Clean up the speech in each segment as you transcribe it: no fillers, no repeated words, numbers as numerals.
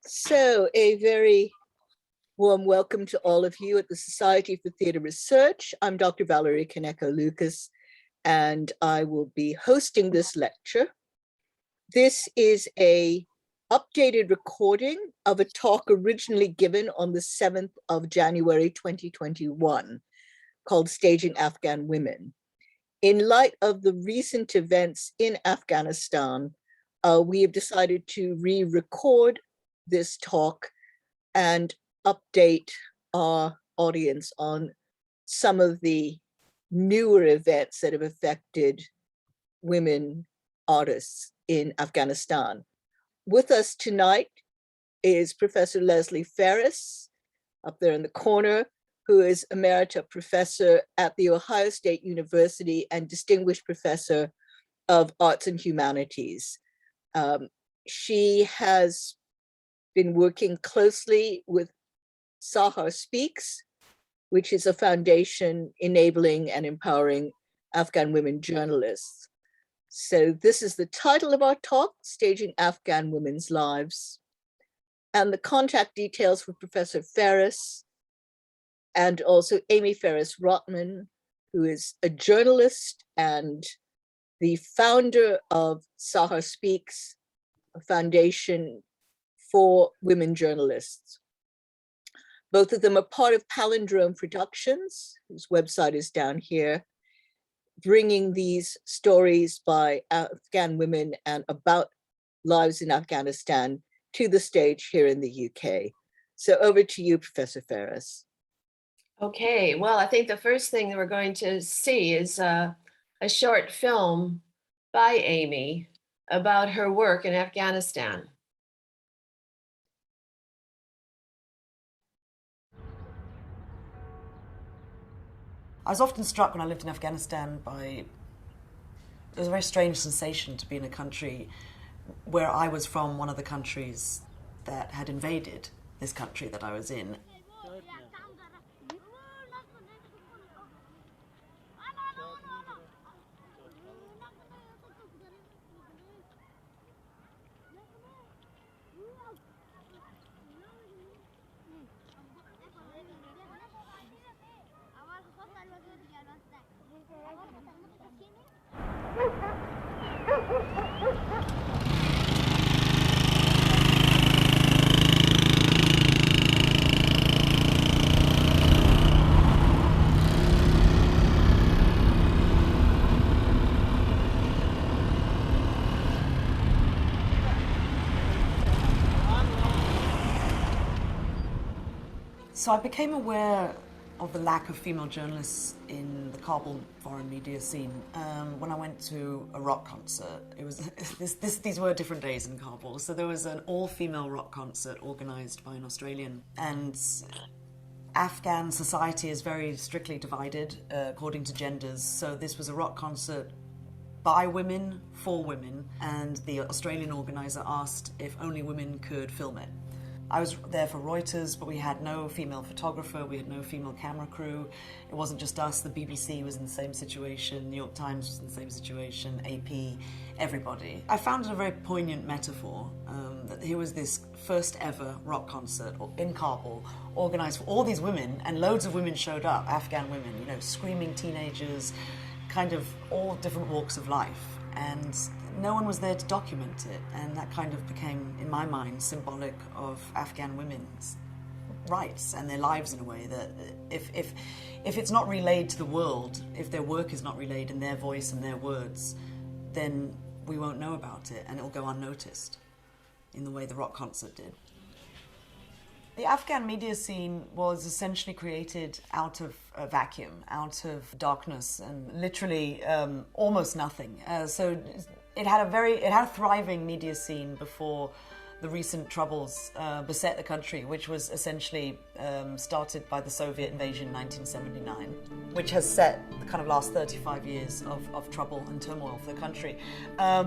So, a very warm welcome to all of you at the Society for Theatre Research. I'm Dr. Valerie Kaneko-Lucas, and I will be hosting this lecture. This is a updated recording of a talk originally given on the 7th of January 2021 called Staging Afghan Women. In light of the recent events in Afghanistan, we have decided to re-record this talk and update our audience on some of the newer events that have affected women artists in Afghanistan. With us tonight is Professor Lesley Ferris, up there in the corner, who is Emerita Professor at The Ohio State University and Distinguished Professor of Arts and Humanities. She has been working closely with Sahar Speaks, which is a foundation enabling and empowering Afghan women journalists. So this is the title of our talk, Staging Afghan Women's Lives. And the contact details for Professor Ferris and also Amy Ferris-Rotman, who is a journalist and the founder of Sahar Speaks, a foundation for women journalists. Both of them are part of Palindrome Productions, whose website is down here, bringing these stories by Afghan women and about lives in Afghanistan to the stage here in the UK. So over to you, Professor Ferris. Okay, well, I think the first thing that we're going to see is a short film by Amy about her work in Afghanistan. I was often struck when I lived in Afghanistan by, it was a very strange sensation to be in a country where I was from, one of the countries that had invaded this country that I was in. So I became aware of the lack of female journalists in the Kabul foreign media scene when I went to a rock concert. It was these were different days in Kabul. So there was an all-female rock concert organised by an Australian, and Afghan society is very strictly divided according to genders. So this was a rock concert by women, for women, and the Australian organiser asked if only women could film it. I was there for Reuters, but we had no female photographer, we had no female camera crew. It wasn't just us, the BBC was in the same situation, New York Times was in the same situation, AP, everybody. I found it a very poignant metaphor that here was this first ever rock concert in Kabul, organised for all these women, and loads of women showed up, Afghan women, you know, screaming teenagers, kind of all different walks of life. And no one was there to document it, and that kind of became, in my mind, symbolic of Afghan women's rights and their lives in a way that if it's not relayed to the world, if their work is not relayed in their voice and their words, then we won't know about it and it'll go unnoticed in the way the rock concert did. The Afghan media scene was essentially created out of a vacuum, out of darkness, and literally almost nothing. So it had a thriving media scene before the recent troubles beset the country, which was essentially started by the Soviet invasion in 1979, which has set the kind of last 35 years of trouble and turmoil for the country.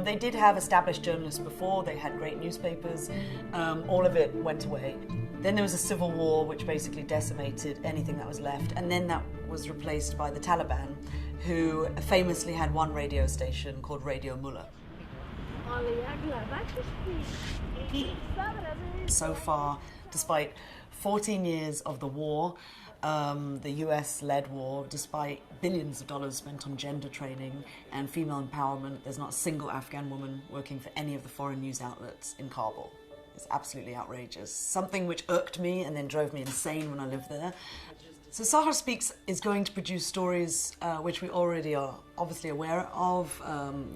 They did have established journalists before, they had great newspapers, all of it went away. Then there was a civil war which basically decimated anything that was left, and then that was replaced by the Taliban, who famously had one radio station called Radio Mullah. So far, despite 14 years of the war, the US-led war, despite billions of dollars spent on gender training and female empowerment, there's not a single Afghan woman working for any of the foreign news outlets in Kabul. It's absolutely outrageous. Something which irked me and then drove me insane when I lived there. So Sahar Speaks is going to produce stories which we already are obviously aware of,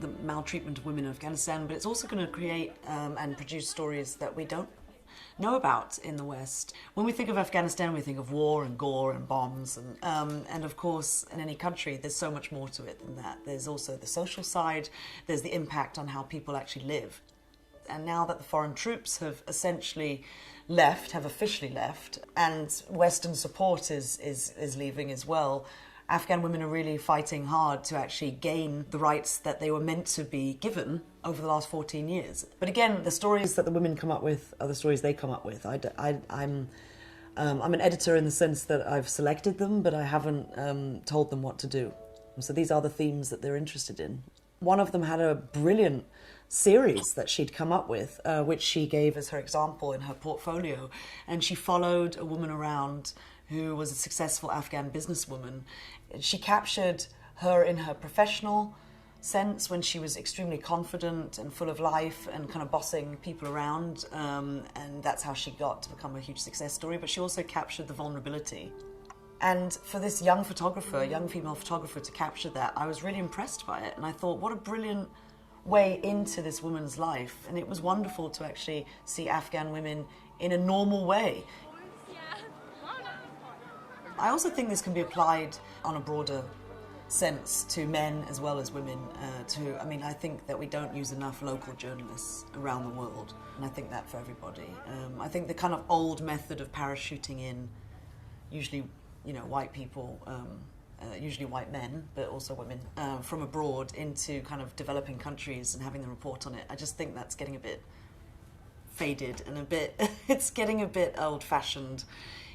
the maltreatment of women in Afghanistan, but it's also going to create and produce stories that we don't know about in the West. When we think of Afghanistan, we think of war and gore and bombs, and of course, in any country, there's so much more to it than that. There's also the social side, there's the impact on how people actually live. And now that the foreign troops have essentially left, have officially left, and Western support is leaving as well, Afghan women are really fighting hard to actually gain the rights that they were meant to be given over the last 14 years. But again, the stories that the women come up with are the stories they come up with. I'm an editor in the sense that I've selected them, but I haven't told them what to do. So these are the themes that they're interested in. One of them had a brilliant series that she'd come up with, which she gave as her example in her portfolio. And she followed a woman around who was a successful Afghan businesswoman. She captured her in her professional sense when she was extremely confident and full of life and kind of bossing people around. And that's how she got to become a huge success story. But she also captured the vulnerability. And for this young photographer, young female photographer, to capture that, I was really impressed by it. And I thought, what a brilliant way into this woman's life. And it was wonderful to actually see Afghan women in a normal way. I also think this can be applied on a broader sense to men as well as women. I think that we don't use enough local journalists around the world. And I think that for everybody. I think the kind of old method of parachuting in, usually white people, usually white men, but also women, from abroad into kind of developing countries and having them report on it. I just think that's getting a bit faded and it's getting a bit old-fashioned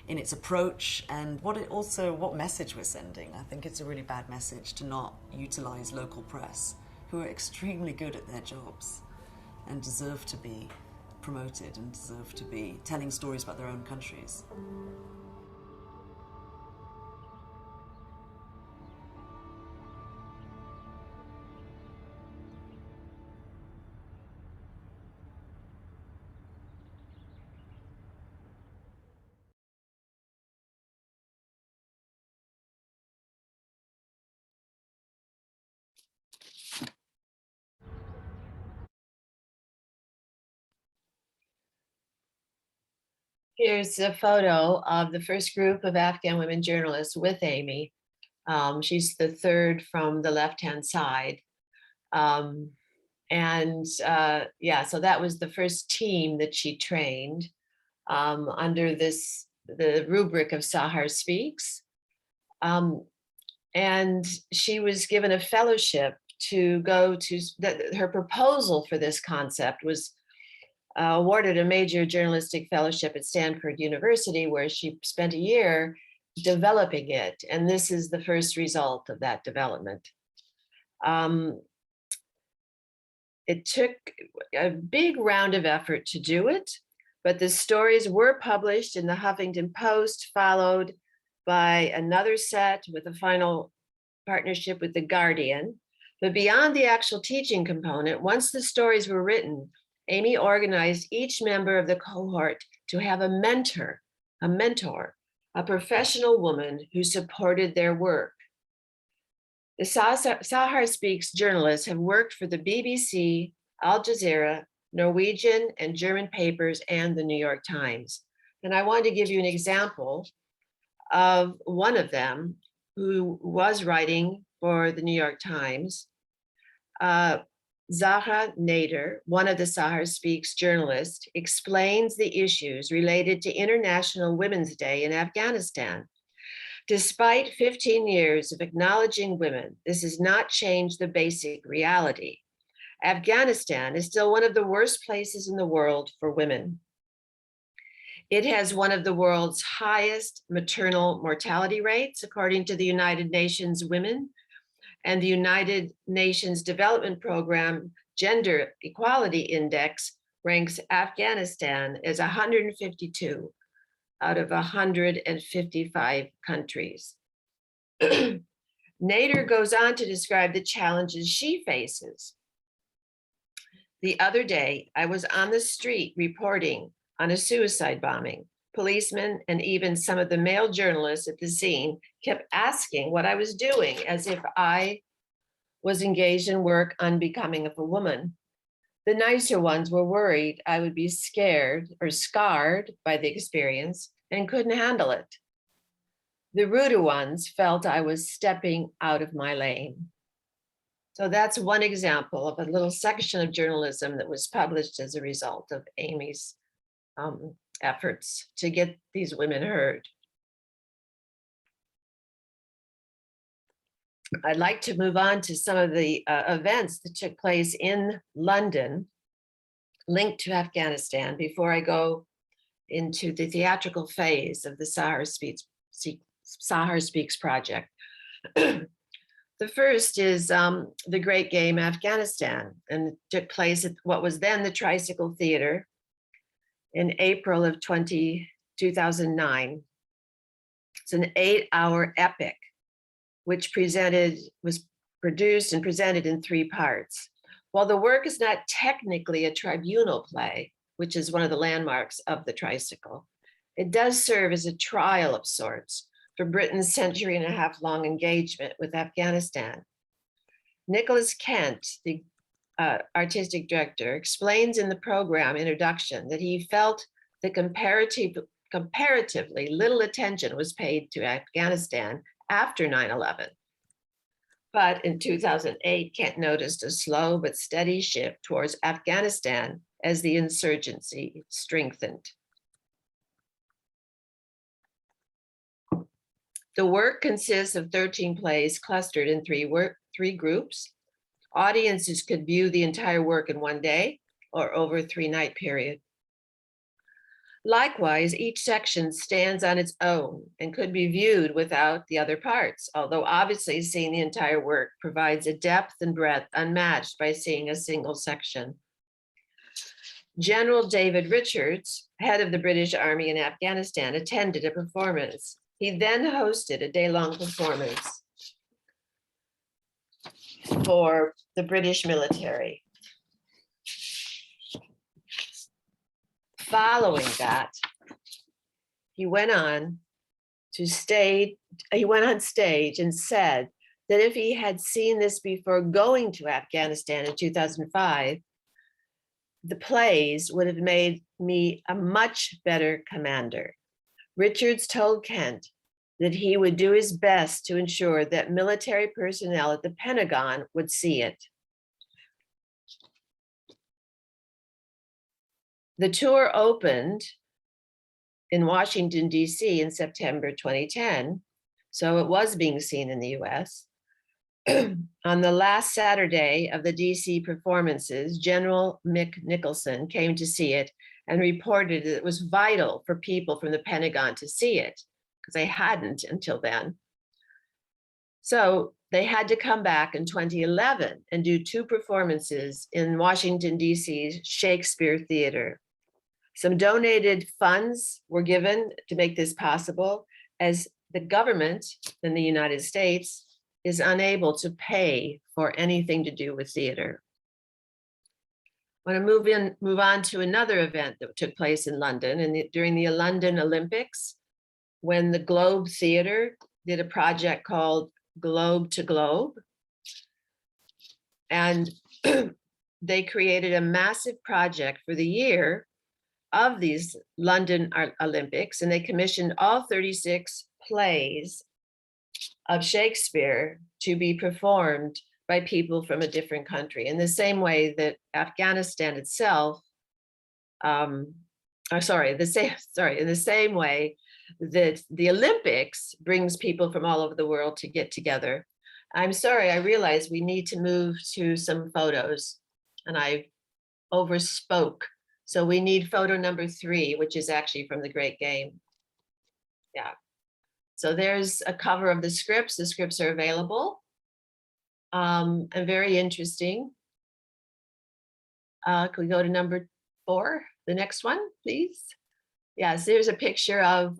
in its approach and what message we're sending. I think it's a really bad message to not utilize local press, who are extremely good at their jobs and deserve to be promoted and deserve to be telling stories about their own countries. Here's a photo of the first group of Afghan women journalists with Amy. She's the third from the left-hand side. So that was the first team that she trained under the rubric of Sahar Speaks. And she was given a fellowship to go to, her proposal for this concept was awarded a major journalistic fellowship at Stanford University, where she spent a year developing it. And this is the first result of that development. It took a big round of effort to do it, but the stories were published in the Huffington Post, followed by another set with a final partnership with The Guardian. But beyond the actual teaching component, once the stories were written, Amy organized each member of the cohort to have a mentor, a professional woman who supported their work. The Sahar Speaks journalists have worked for the BBC, Al Jazeera, Norwegian and German papers, and the New York Times. And I wanted to give you an example of one of them who was writing for the New York Times. Zahra Nader, one of the Sahar Speaks journalists, explains the issues related to International Women's Day in Afghanistan. Despite 15 years of acknowledging women, this has not changed the basic reality. Afghanistan is still one of the worst places in the world for women. It has one of the world's highest maternal mortality rates, according to the United Nations Women, and the United Nations Development Program Gender Equality Index ranks Afghanistan as 152 out of 155 countries. Nader goes on to describe the challenges she faces. The other day, I was on the street reporting on a suicide bombing. Policemen and even some of the male journalists at the scene kept asking what I was doing, as if I was engaged in work unbecoming of a woman. The nicer ones were worried I would be scared or scarred by the experience and couldn't handle it. The ruder ones felt I was stepping out of my lane. So that's one example of a little section of journalism that was published as a result of Amy's efforts to get these women heard. I'd like to move on to some of the events that took place in London linked to Afghanistan before I go into the theatrical phase of the Sahar Speaks project. The first is the Great Game Afghanistan, and it took place at what was then the Tricycle Theater in April of 2009. It's an 8-hour epic, which was produced and presented in 3 parts. While the work is not technically a tribunal play, which is one of the landmarks of the Tricycle, it does serve as a trial of sorts for Britain's century-and-a-half-long engagement with Afghanistan. Nicholas Kent, the artistic director, explains in the program introduction that he felt that comparatively little attention was paid to Afghanistan after 9/11. But in 2008, Kent noticed a slow but steady shift towards Afghanistan as the insurgency strengthened. The work consists of 13 plays clustered in 3 groups. Audiences could view the entire work in one day or over a 3-night period. Likewise, each section stands on its own and could be viewed without the other parts, although obviously seeing the entire work provides a depth and breadth unmatched by seeing a single section. General David Richards, head of the British Army in Afghanistan, attended a performance. He then hosted a day-long performance for the British military. Following that, he went on stage and said that if he had seen this before going to Afghanistan in 2005, the plays would have made me a much better commander. Richards told Kent that he would do his best to ensure that military personnel at the Pentagon would see it. The tour opened in Washington, D.C. in September 2010, so it was being seen in the US. On the last Saturday of the D.C. performances, General Mick Nicholson came to see it and reported that it was vital for people from the Pentagon to see it, because they hadn't until then. So they had to come back in 2011 and do 2 performances in Washington, D.C.'s Shakespeare Theater. Some donated funds were given to make this possible, as the government in the United States is unable to pay for anything to do with theater. I want to move on to another event that took place in London during the London Olympics, when the Globe Theatre did a project called Globe to Globe. And they created a massive project for the year of these London Olympics, and they commissioned all 36 plays of Shakespeare to be performed by people from a different country, in the same way that Afghanistan itself, in the same way that the Olympics brings people from all over the world to get together. I'm sorry, I realize we need to move to some photos, and I overspoke. So we need photo number 3, which is actually from the Great Game. Yeah. So there's a cover of the scripts. The scripts are available and very interesting. Can we go to number 4? The next one, please. Yes, there's a picture of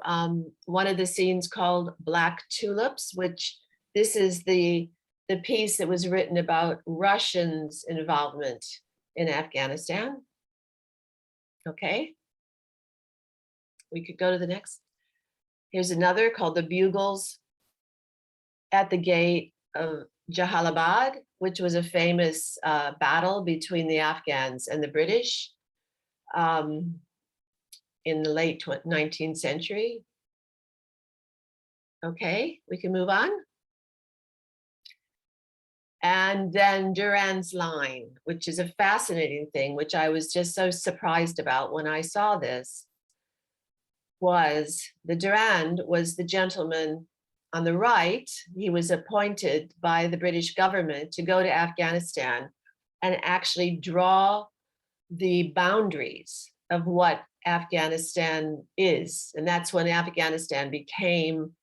one of the scenes called Black Tulips, which this is the piece that was written about Russians' involvement in Afghanistan. Okay. We could go to the next. Here's another called The Bugles at the Gate of Jalalabad, which was a famous battle between the Afghans and the British in the late 19th century. Okay, we can move on. And then Duran's line, which is a fascinating thing, which I was just so surprised about when I saw this, was the Duran was the gentleman on the right. He was appointed by the British government to go to Afghanistan and actually draw the boundaries of what Afghanistan is. And that's when Afghanistan became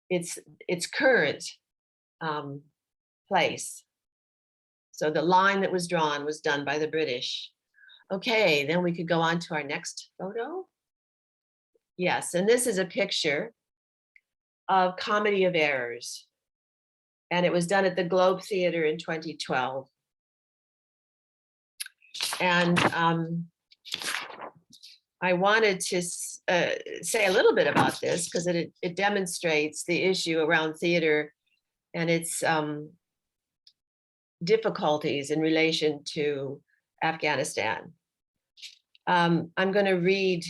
its current place. So the line that was drawn was done by the British. Okay, then we could go on to our next photo. Yes, and this is a picture of Comedy of Errors. And it was done at the Globe Theatre in 2012. And I wanted to say a little bit about this because it demonstrates the issue around theater and its difficulties in relation to Afghanistan. I'm going to read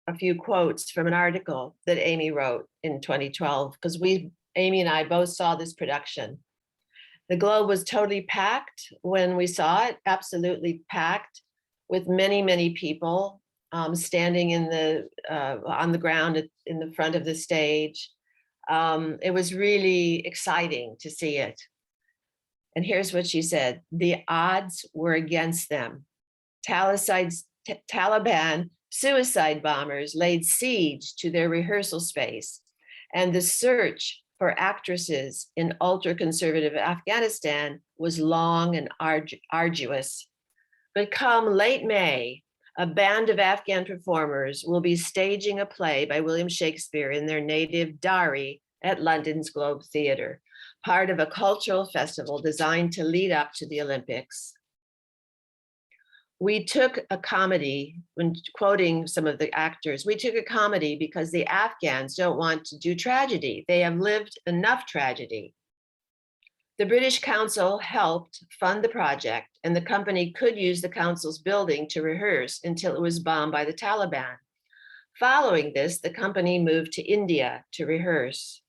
a few quotes from an article that Amy wrote in 2012, because Amy and I both saw this production. The Globe was totally packed when we saw it, absolutely packed, with many, many people standing in on the ground in the front of the stage. It was really exciting to see it. And here's what she said: the odds were against them. Taliban suicide bombers laid siege to their rehearsal space, and the search for actresses in ultra-conservative Afghanistan was long and arduous. But come late May, a band of Afghan performers will be staging a play by William Shakespeare in their native Dari at London's Globe Theatre, part of a cultural festival designed to lead up to the Olympics. We took a comedy, when quoting some of the actors, we took a comedy because the Afghans don't want to do tragedy. They have lived enough tragedy. The British Council helped fund the project, and the company could use the council's building to rehearse until it was bombed by the Taliban. Following this, the company moved to India to rehearse.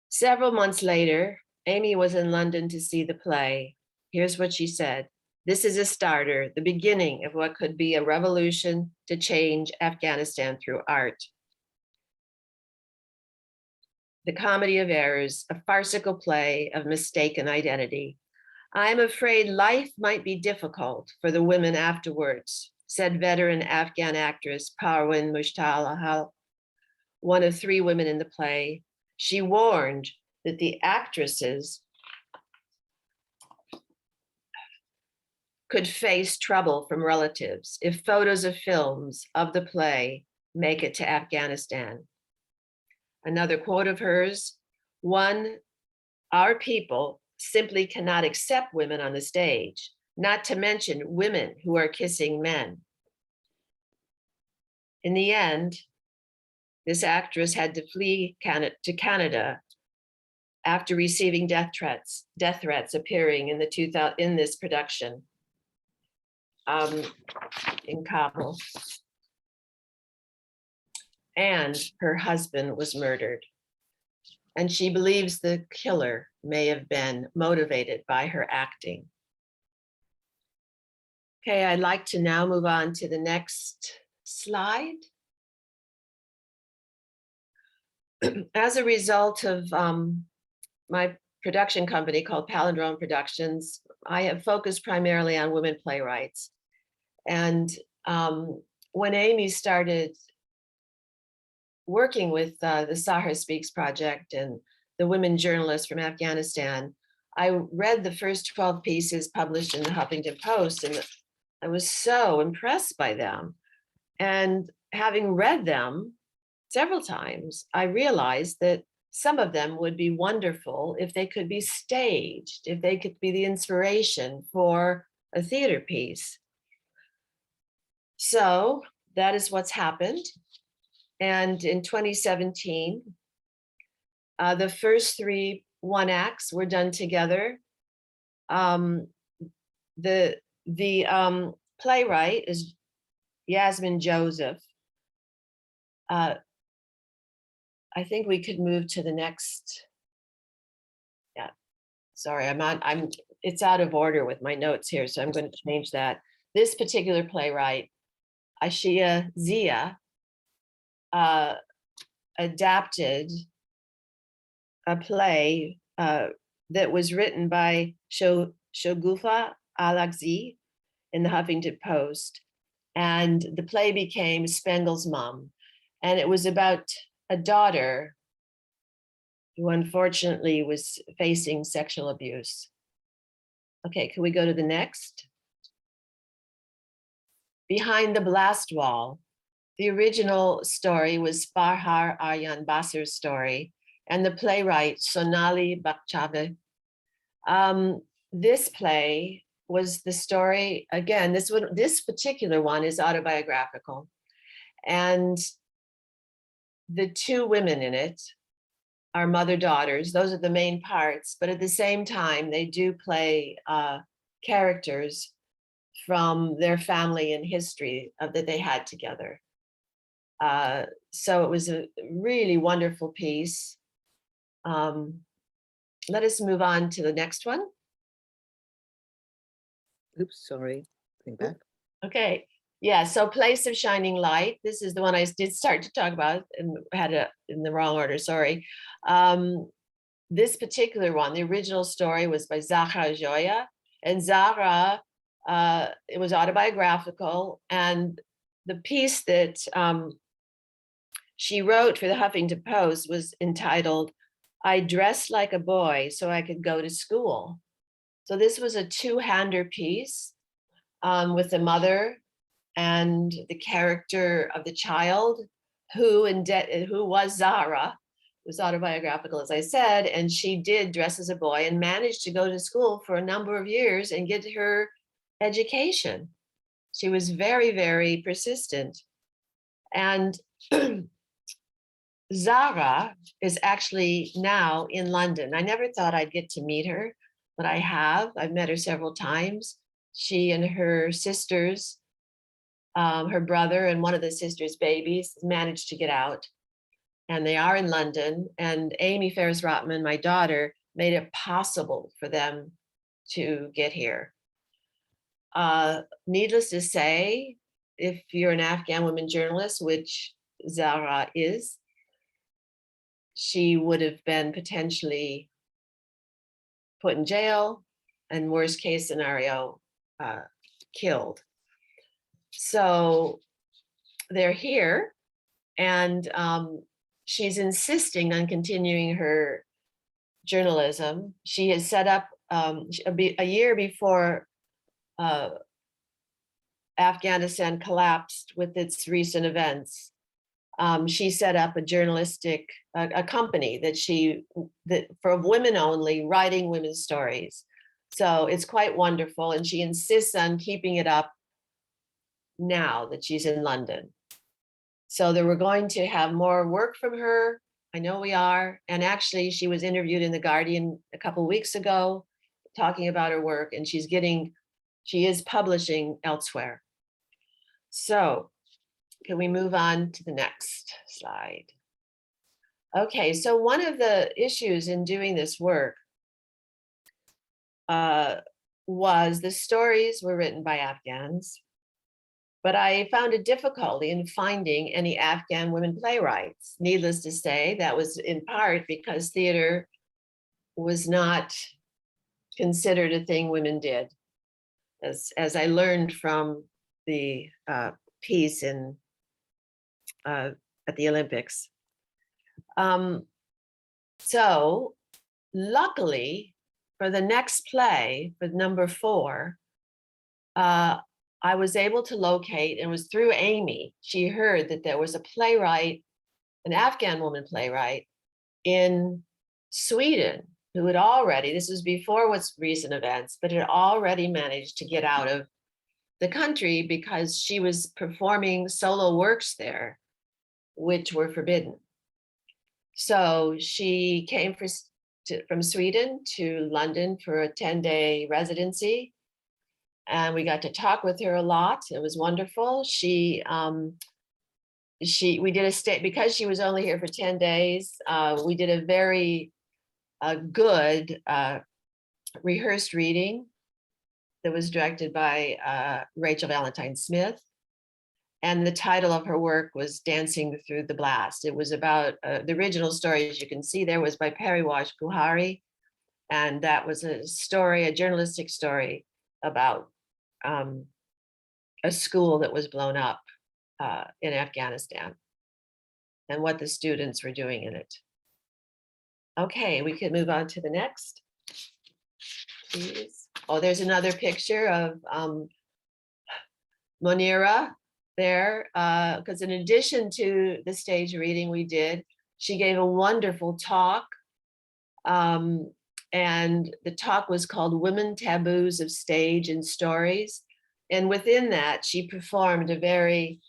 Several months later, Amy was in London to see the play. Here's what she said: "This is a starter, the beginning of what could be a revolution to change Afghanistan through art." The Comedy of Errors, a farcical play of mistaken identity. "I'm afraid life might be difficult for the women afterwards," said veteran Afghan actress Parwin Mushtala, one of 3 women in the play. She warned that the actresses could face trouble from relatives if photos of films of the play make it to Afghanistan. Another quote of hers: "One, our people simply cannot accept women on the stage, not to mention women who are kissing men." In the end, this actress had to flee to Canada after receiving death threats appearing in this production in Kabul. And her husband was murdered. And she believes the killer may have been motivated by her acting. Okay, I'd like to now move on to the next slide. As a result of my production company called Palindrome Productions, I have focused primarily on women playwrights. And when Amy started working with the Sahar Speaks project and the women journalists from Afghanistan, I read the first 12 pieces published in the Huffington Post, and I was so impressed by them. And having read them several times, I realized that some of them would be wonderful if they could be staged, if they could be the inspiration for a theater piece. So that is what's happened. And in 2017, the first 3 one-acts were done together. The playwright is Yasmin Joseph. I think we could move to the next. Yeah, sorry, it's out of order with my notes here, so I'm going to change that. This particular playwright, Ashia Zia, adapted a play that was written by Shogufa Alagzi in the Huffington Post. And the play became Spengle's Mom. And it was about a daughter who unfortunately was facing sexual abuse. Okay, can we go to the next? Behind the Blast Wall. The original story was Farhar Aryan Basir's story, and the playwright Sonali Bakhchave. This play was the story, again, this particular one is autobiographical. And the 2 women in it are mother-daughters. Those are the main parts, but at the same time, they do play characters from their family and history that they had together. So it was a really wonderful piece. Let us move on to the next one. Oops, sorry. Going back. Okay. Yeah, so Place of Shining Light. This is the one I did start to talk about and had it in the wrong order, sorry. This particular one, the original story was by Zahra Joya. And Zahra, it was autobiographical. And the piece that she wrote for the Huffington Post was entitled, I Dressed Like a Boy So I Could Go to School. So this was a 2-hander piece with the mother and the character of the child who was Zahra. It was autobiographical, as I said, and she did dress as a boy and managed to go to school for a number of years and get her education. She was very, very persistent. And Zahra is actually now in London. I never thought I'd get to meet her, but I have. I've met her several times. She and her sisters, her brother and one of the sisters' babies managed to get out, and they are in London. And Amy Ferris Rotman, my daughter, made it possible for them to get here. Needless to say, if you're an Afghan woman journalist, which Zahra is, she would have been potentially put in jail and worst case scenario, killed. So they're here, and she's insisting on continuing her journalism. She has set up a year before Afghanistan collapsed with its recent events. She set up a journalistic a company that for women only, writing women's stories. So it's quite wonderful, and she insists on keeping it up now that she's in London. So that we're going to have more work from her. I know we are. And actually, she was interviewed in The Guardian a couple of weeks ago, talking about her work, and she is publishing elsewhere. So can we move on to the next slide? Okay, so one of the issues in doing this work was the stories were written by Afghans, but I found a difficulty in finding any Afghan women playwrights. Needless to say, that was in part because theater was not considered a thing women did, as I learned from the piece in at the Olympics. So luckily, for the next play, for number 4, I was able to locate, and it was through Amy. She heard that there was a playwright, an Afghan woman playwright in Sweden, who had already, this was before what's recent events, but had already managed to get out of the country because she was performing solo works there, which were forbidden. So she came from Sweden to London for a 10-day residency. And we got to talk with her a lot. It was wonderful. We did a stay, because she was only here for 10 days. We did a very good rehearsed reading that was directed by Rachel Valentine Smith. And the title of her work was Dancing Through the Blast. It was about, the original story, as you can see there, was by Pariwash Guhari. And that was a story, a journalistic story about a school that was blown up in Afghanistan and what the students were doing in it. Okay, we can move on to the next, please. Oh, there's another picture of Monira there, because in addition to the stage reading we did, she gave a wonderful talk. And the talk was called Women Taboos of Stage and Stories. And within that, she performed a very,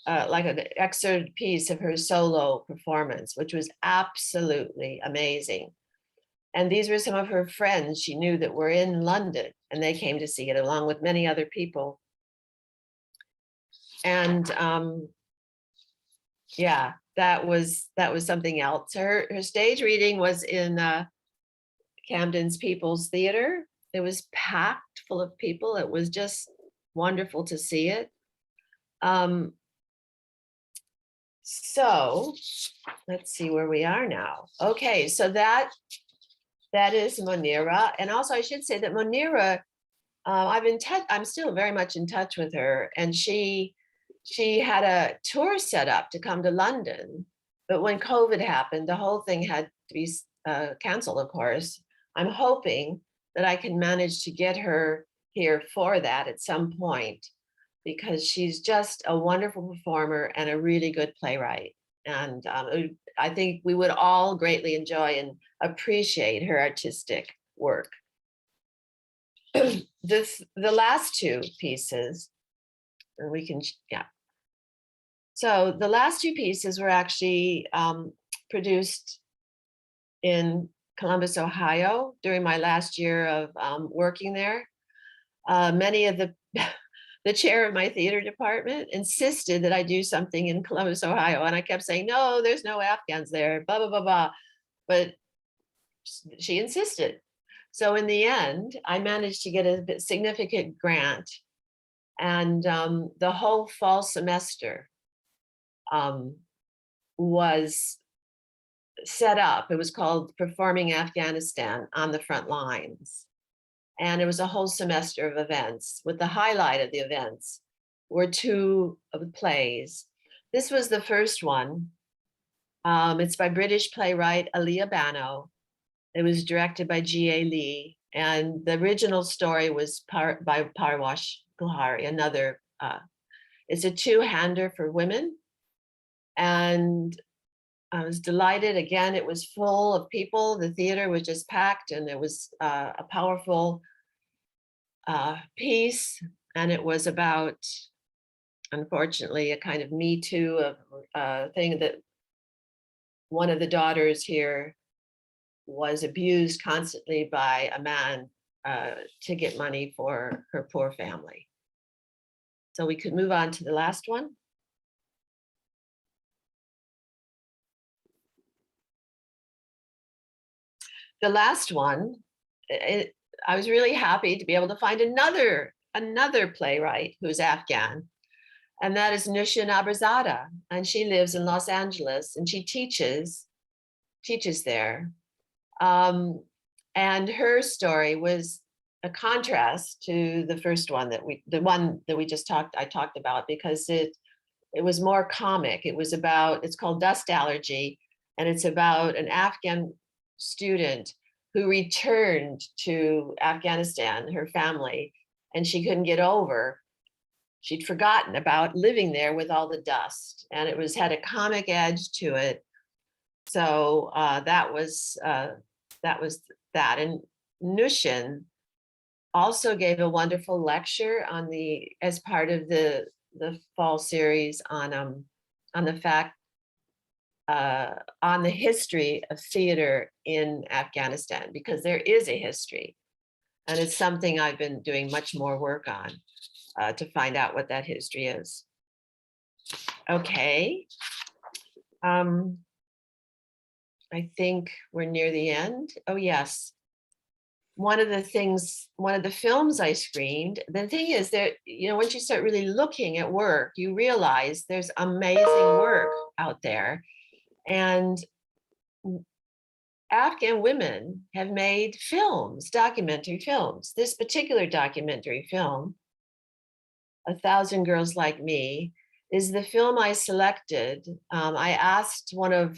like an excerpt piece of her solo performance, which was absolutely amazing. And these were some of her friends she knew that were in London, and they came to see it along with many other people. And yeah, that was something else. Her stage reading was in Camden's People's Theater. It was packed full of people. It was just wonderful to see it. So let's see where we are now. Okay, so that is Monira. And also I should say that Monira, I'm still very much in touch with her, and she had a tour set up to come to London, but when COVID happened, the whole thing had to be canceled, of course. I'm hoping that I can manage to get her here for that at some point, because she's just a wonderful performer and a really good playwright. And I think we would all greatly enjoy and appreciate her artistic work. The last 2 pieces, and we can, yeah. So the last 2 pieces were actually produced in Columbus, Ohio, during my last year of working there. Many of the chair of my theater department insisted that I do something in Columbus, Ohio. And I kept saying, no, there's no Afghans there, blah, blah, blah, blah. But she insisted. So in the end, I managed to get a significant grant. And the whole fall semester was set up. It was called Performing Afghanistan on the Front Lines. And it was a whole semester of events, with the highlight of the events were 2 of the plays. This was the first one. It's by British playwright Aliyah Bano. It was directed by G.A. Lee. And the original story was by Pariwash Guhari, another, it's a 2-hander for women. And I was delighted. Again, it was full of people. The theater was just packed, and it was a powerful piece. And it was about, unfortunately, a kind of Me Too thing, that one of the daughters here was abused constantly by a man to get money for her poor family. So we could move on to the last one. The last one, I was really happy to be able to find another playwright who's Afghan, and that is Nishan Abrazada. And she lives in Los Angeles, and she teaches there. And her story was a contrast to the first one the one that I talked about, because it was more comic. It's called Dust Allergy, and it's about an Afghan student who returned to Afghanistan, her family, and she couldn't get over. She'd forgotten about living there with all the dust, and it was had a comic edge to it. So that was that. And Nushin also gave a wonderful lecture on as part of the fall series on the fact on the history of theater in Afghanistan, because there is a history, and it's something I've been doing much more work on to find out what that history is. Okay. I think we're near the end. Oh, yes. One of the films I screened, the thing is that, once you start really looking at work, you realize there's amazing work out there. And Afghan women have made films, documentary films. This particular documentary film, 1,000 Girls Like Me, is the film I selected. I asked one of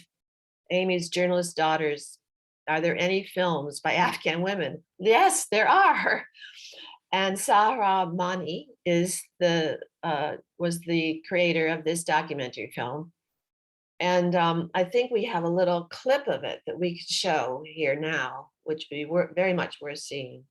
Amy's journalist daughters, are there any films by Afghan women? Yes, there are. And Sahar Mani was the creator of this documentary film. And I think we have a little clip of it that we could show here now, which would be very much worth seeing.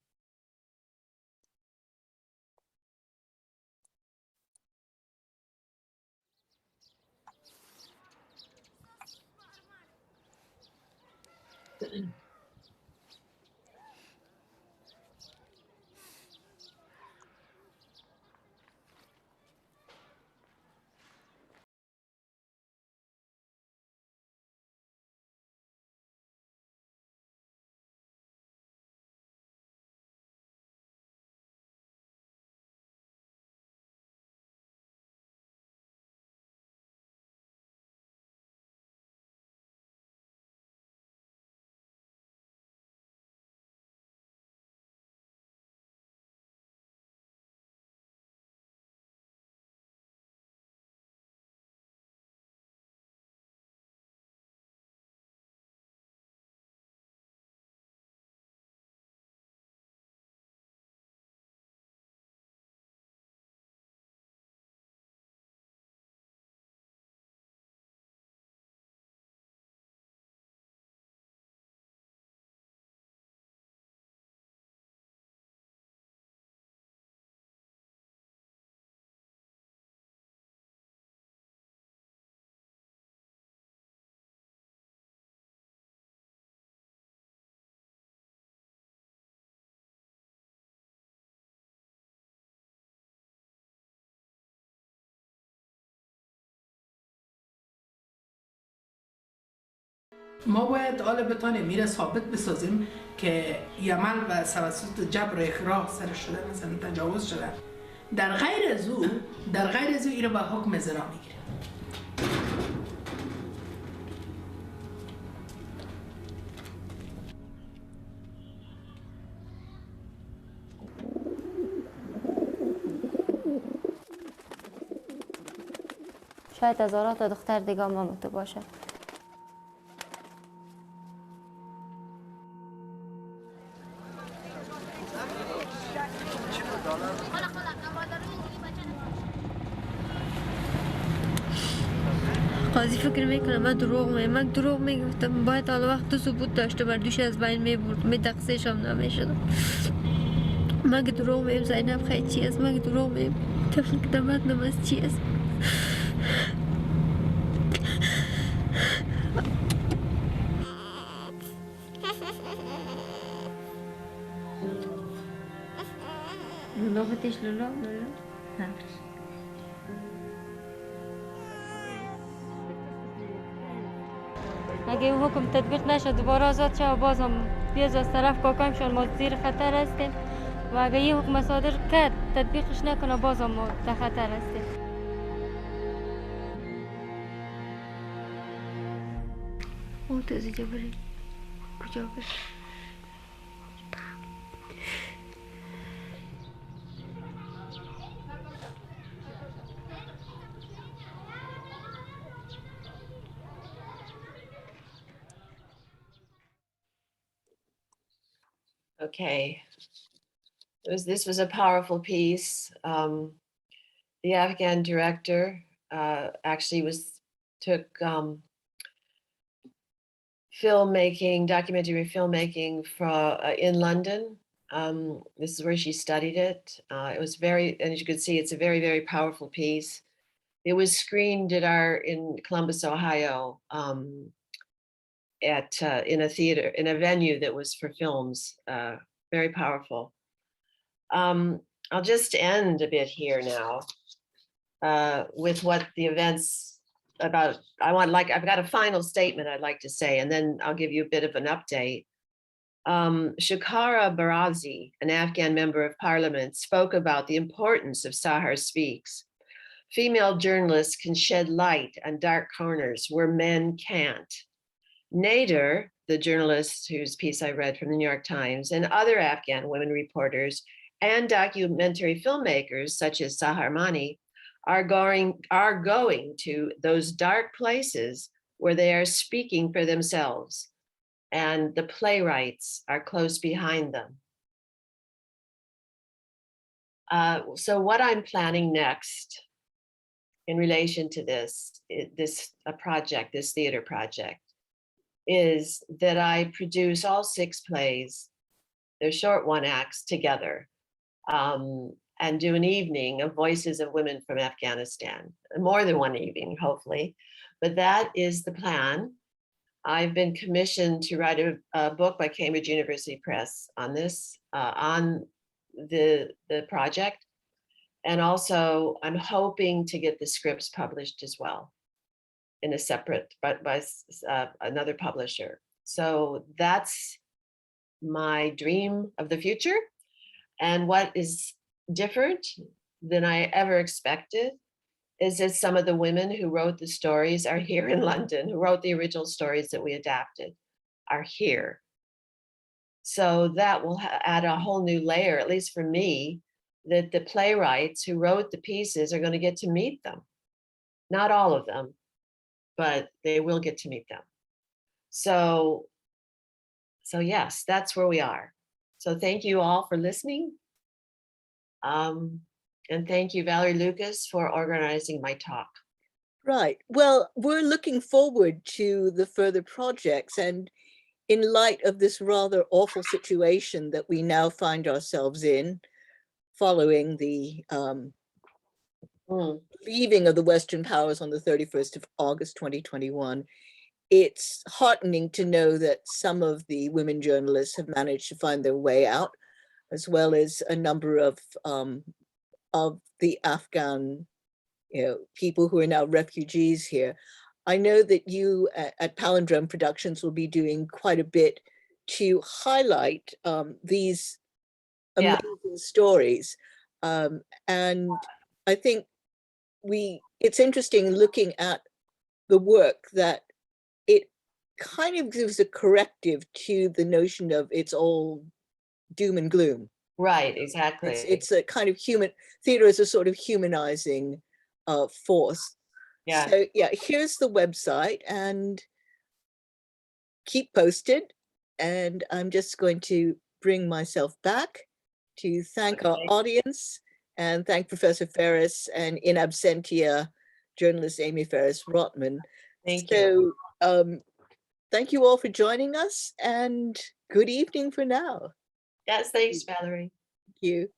ما باید حالا بتانیم میره ثابت بسازیم که یمن و توسط جبر و اکراه سر شده، مثلا تجاوز شده. در غیر از او اینو به حکم زنا میگیره. شاید هزارات تا دختر دیگه هم تو باشه. قاضی فکر میکنه من دروغ میگفتم، باید حال وقت تو ثبوت داشته بردوش از بین میبرد، تقصیرش هم نمیشدم. مگه دروغ میم زینب خیلی چی است؟ مگه دروغ میم طفل که دمت نماز چی است؟ لولا فتش لولا ها. اگه این حکم تطبیق نشد دوباره آزاد شد و باز هم بیاز از طرف کاکایمشان ما زیر خطر هستیم و اگه این حکم صادر کرد تطبیقش نکنه باز هم ما در خطر هستیم. او تازه جبری کجا بره؟ Okay. This was a powerful piece. The Afghan director actually took filmmaking, documentary filmmaking in London. This is where she studied it. It was and as you can see, it's a very, very powerful piece. It was screened in Columbus, Ohio, in a theater, in a venue that was for films. Very powerful. I'll just end a bit here now with what the events about. I've got a final statement I'd like to say, and then I'll give you a bit of an update. Shakara Barazi, an Afghan member of parliament, spoke about the importance of Sahar Speaks. Female journalists can shed light on dark corners where men can't. Nader, the journalist whose piece I read from the New York Times, and other Afghan women reporters and documentary filmmakers such as Sahar Mani are going to those dark places where they are speaking for themselves, and the playwrights are close behind them. So what I'm planning next in relation to this theater project, is that I produce all 6 plays, they're short 1 acts together, and do an evening of voices of women from Afghanistan, more than 1 evening, hopefully, but that is the plan. I've been commissioned to write a book by Cambridge University Press on this, on the project. And also I'm hoping to get the scripts published as well in a separate, but by another publisher. So that's my dream of the future. And what is different than I ever expected is that some of the women who wrote the stories are here in London, who wrote the original stories that we adapted, are here. So that will add a whole new layer, at least for me, that the playwrights who wrote the pieces are going to get to meet them. Not all of them, but they will get to meet them. So yes, that's where we are. So thank you all for listening. And thank you, Valerie Lucas, for organizing my talk. Right. Well, we're looking forward to the further projects, and in light of this rather awful situation that we now find ourselves in, following the leaving of the Western powers on the 31st of August, 2021, it's heartening to know that some of the women journalists have managed to find their way out, as well as a number of the Afghan, people who are now refugees here. I know that you at Palindrome Productions will be doing quite a bit to highlight these amazing stories. And I think it's interesting looking at the work that it kind of gives a corrective to the notion of it's all doom and gloom. Right, exactly. It's a kind of theater is a sort of humanizing force. Yeah. So yeah, here's the website, and keep posted. And I'm just going to bring myself back to thank our audience and thank Professor Ferris and in absentia journalist Amy Ferris-Rotman. Thank you. So thank you all for joining us, and good evening for now. Yes, thanks, Valerie. Thank you.